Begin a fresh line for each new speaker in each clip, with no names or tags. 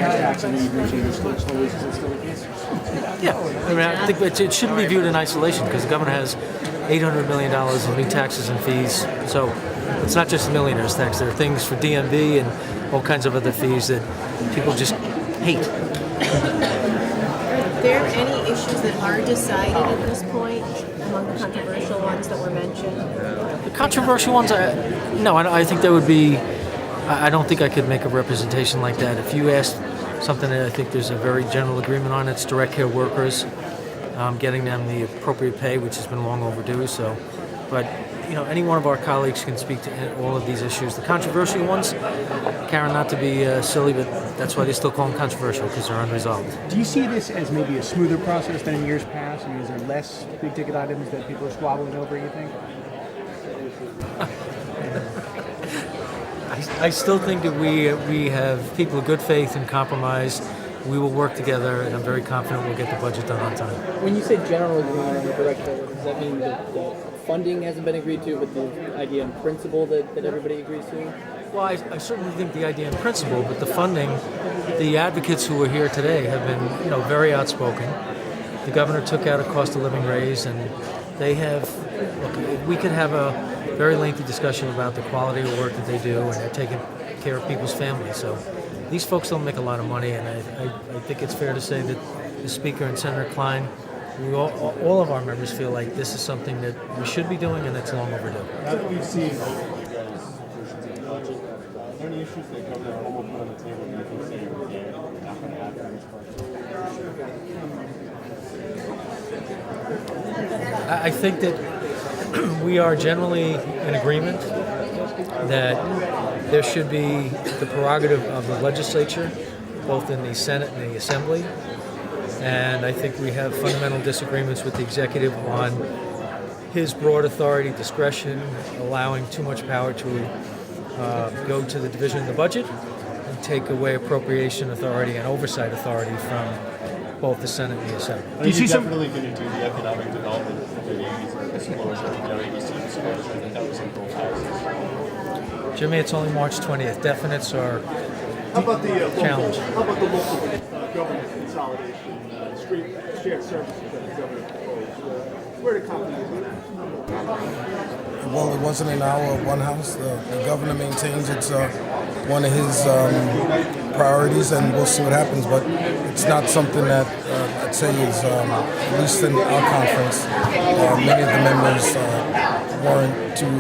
tax and you mentioned there's still ways. Is that still the case?
Yeah, I mean, I think it shouldn't be viewed in isolation because the governor has $800 million in new taxes and fees. So it's not just the millionaire's tax. There are things for DMV and all kinds of other fees that people just hate.
Are there any issues that are decided at this point among the controversial ones that were mentioned?
The controversial ones, no, I think that would be. I don't think I could make a representation like that. If you asked something that I think there's a very general agreement on, it's direct care workers, getting them the appropriate pay, which has been long overdue. So, but any one of our colleagues can speak to all of these issues. The controversial ones, Karen, not to be silly, but that's why they still call them controversial because they're unresolved.
Do you see this as maybe a smoother process than in years past? I mean, is there less big ticket items that people are squabbling over? You think?
I still think that we have people of good faith and compromise. We will work together, and I'm very confident we'll get the budget done on time.
When you say general agreement on the direct care, does that mean that the funding hasn't been agreed to, but the idea in principle that everybody agrees to?
Well, I certainly think the idea in principle, but the funding, the advocates who are here today have been, very outspoken. The governor took out a cost of living raise, and they have. Look, we could have a very lengthy discussion about the quality of work that they do, and they're taking care of people's families. So these folks don't make a lot of money, and I think it's fair to say that the Speaker and Senator Klein, all of our members feel like this is something that we should be doing, and it's long overdue.
Now that we've seen are there any issues that governor will put on the table that you can say not going to happen in this part?
I think that we are generally in agreement that there should be the prerogative of the legislature, both in the Senate and the Assembly. And I think we have fundamental disagreements with the executive on his broad authority, discretion, allowing too much power to go to the division of the budget and take away appropriation authority and oversight authority from both the Senate and the Assembly.
Are you definitely going to do the economic development of the disclosure, ABC disclosure? I think that was in both houses.
Jimmy, it's only March 20th. Definites are challenged.
How about the local government consolidation, shared services that the government proposed? Where the company is on that?
Well, it wasn't in our one house. The governor maintains it's one of his priorities, and we'll see what happens. But it's not something that I'd say is, at least in our conference, many of the members weren't too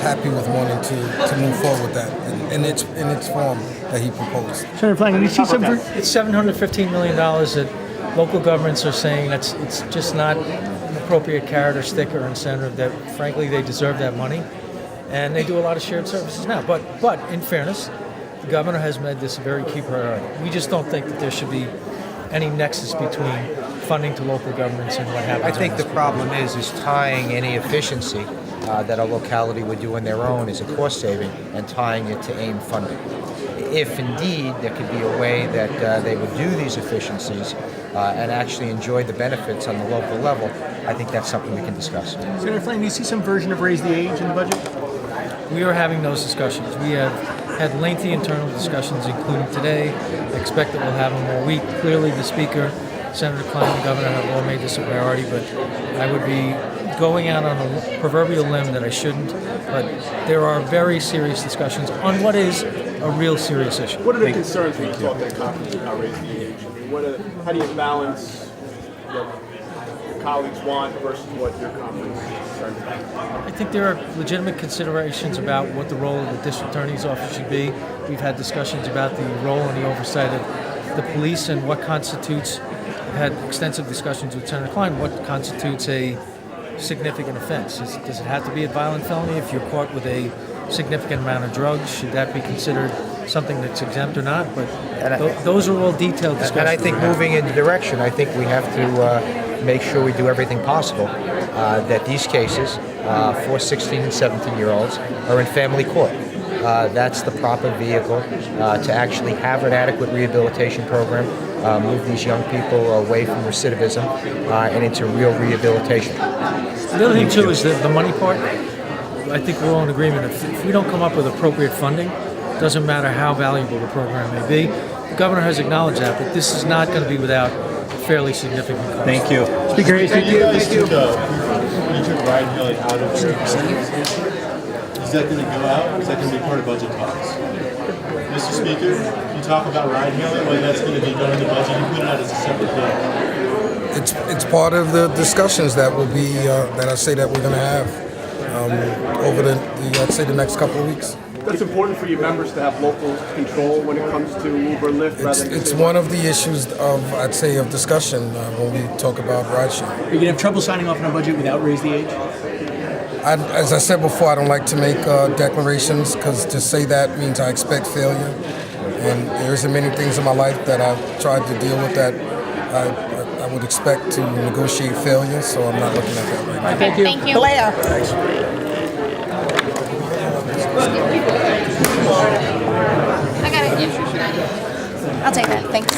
happy with wanting to move forward with that in its form that he proposed.
Senator Flanagan, you see some?
It's $715 million that local governments are saying it's just not an appropriate carrot or stick or incentive, that frankly they deserve that money. And they do a lot of shared services now. But in fairness, the governor has made this a very key priority. We just don't think that there should be any nexus between funding to local governments and what happens.
I think the problem is tying any efficiency that a locality would do on their own as a cost saving and tying it to AIM funding. If indeed there could be a way that they would do these efficiencies and actually enjoy the benefits on the local level, I think that's something we can discuss.
Senator Flanagan, do you see some version of raise the age in the budget?
We are having those discussions. We have had lengthy internal discussions, including today. I expect that we'll have them all week. Clearly, the Speaker, Senator Klein, and the Governor have all made this a priority, but I would be going out on a proverbial limb that I shouldn't. But there are very serious discussions on what is a real serious issue.
What are the concerns when you talk to conference about raising the age? I mean, how do you balance what your colleagues want versus what your conference is concerned about?
I think there are legitimate considerations about what the role of the district attorney's office should be. We've had discussions about the role and the oversight of the police and what constitutes. I've had extensive discussions with Senator Klein. What constitutes a significant offense? Does it have to be a violent felony if you're caught with a significant amount of drugs? Should that be considered something that's exempt or not? But those are all detailed discussions.
And I think moving in the direction, I think we have to make sure we do everything possible that these cases for 16 and 17-year-olds are in family court. That's the proper vehicle to actually have an adequate rehabilitation program, move these young people away from recidivism and into real rehabilitation.
The other thing, too, is the money part. I think we're all in agreement. If we don't come up with appropriate funding, Doesn't matter how valuable the program may be. The governor has acknowledged that, but this is not going to be without fairly significant cost.
Thank you.
Speaker Heastie,
You guys took ride hailing out of your Is that going to go out? Is that going to be part of budget talks? Mr. Speaker, you talk about ride hailing, whether that's going to be done in the budget, you put it out as a separate bill.
It's part of the discussions that will be that I say that we're going to have over I'd say the next couple of weeks.
That's important for your members to have local control when it comes to Uber, Lyft.
It's one of the issues of I'd say of discussion when we talk about rideshare.
are you gonna have trouble signing off on a budget without raise the age?
As I said before, I don't like to make declarations because to say that means I expect failure. And there isn't many things in my life that I've tried to deal with that I would expect to negotiate failure. So I'm not looking at that right now.
Thank you.
Thank you. Blair. I got it. I'll take that. Thanks.